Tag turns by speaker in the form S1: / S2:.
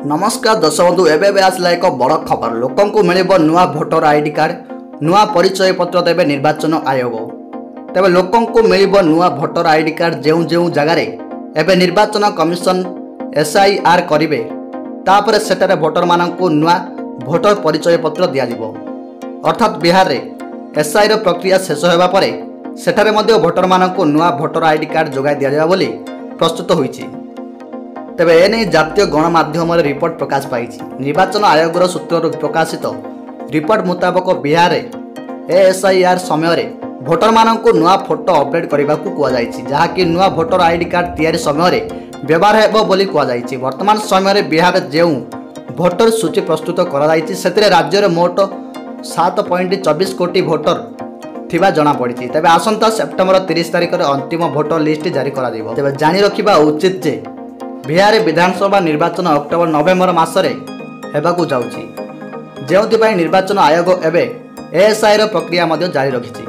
S1: नमस्कार दर्शक बंधु एवं आसला एक बड़ खबर लोक मिल नुआ भोटर आईडी कार्ड नुआ परिचय पत्र देवे निर्वाचन आयोग। तेज लोक मिल नुआ भोटर आईडी कार्ड जो जो जगार एवं निर्वाचन कमिशन SIR करेंगे तापर सेठारे भोटर मानक नुआ भोटर परिचय पत्र दिज्व। अर्थात बिहार में SIR प्रक्रिया शेष होगा पर सेठारे मध्य भोटर मानक नुआ भोटर आईडी कार्ड जोगाई दिया बोली प्रस्तुत होईछि। तेबे एने जातीय गणमाध्यम रिपोर्ट प्रकाश पाई। निर्वाचन आयोग सूत्र प्रकाशित रिपोर्ट मुताबक बिहार SIR समय भोटर मानक नुआ फोटो अपडेट करने को कहुई जहाँकि नुआ भोटर आईडी कार्ड तैयारी समय व्यवहार हेबो बोली कहुई। वर्तमान समय बिहार जो भोटर सूची प्रस्तुत कर राज्य में मोट 7.24 कोटी भोटर थिबा जना पड़ी। तेबे आसंता सेप्टेम्बर 30 तारिख में अंतिम भोटर लिस्ट जारी कर जानी रखा उचित जे बिहार विधानसभा निर्वाचन अक्टोबर नवेम्बर मासरे हेबाकू जाउछि, जेउथि निर्वाचन आयोग एवं SIR प्रक्रिया जारी रखिछि।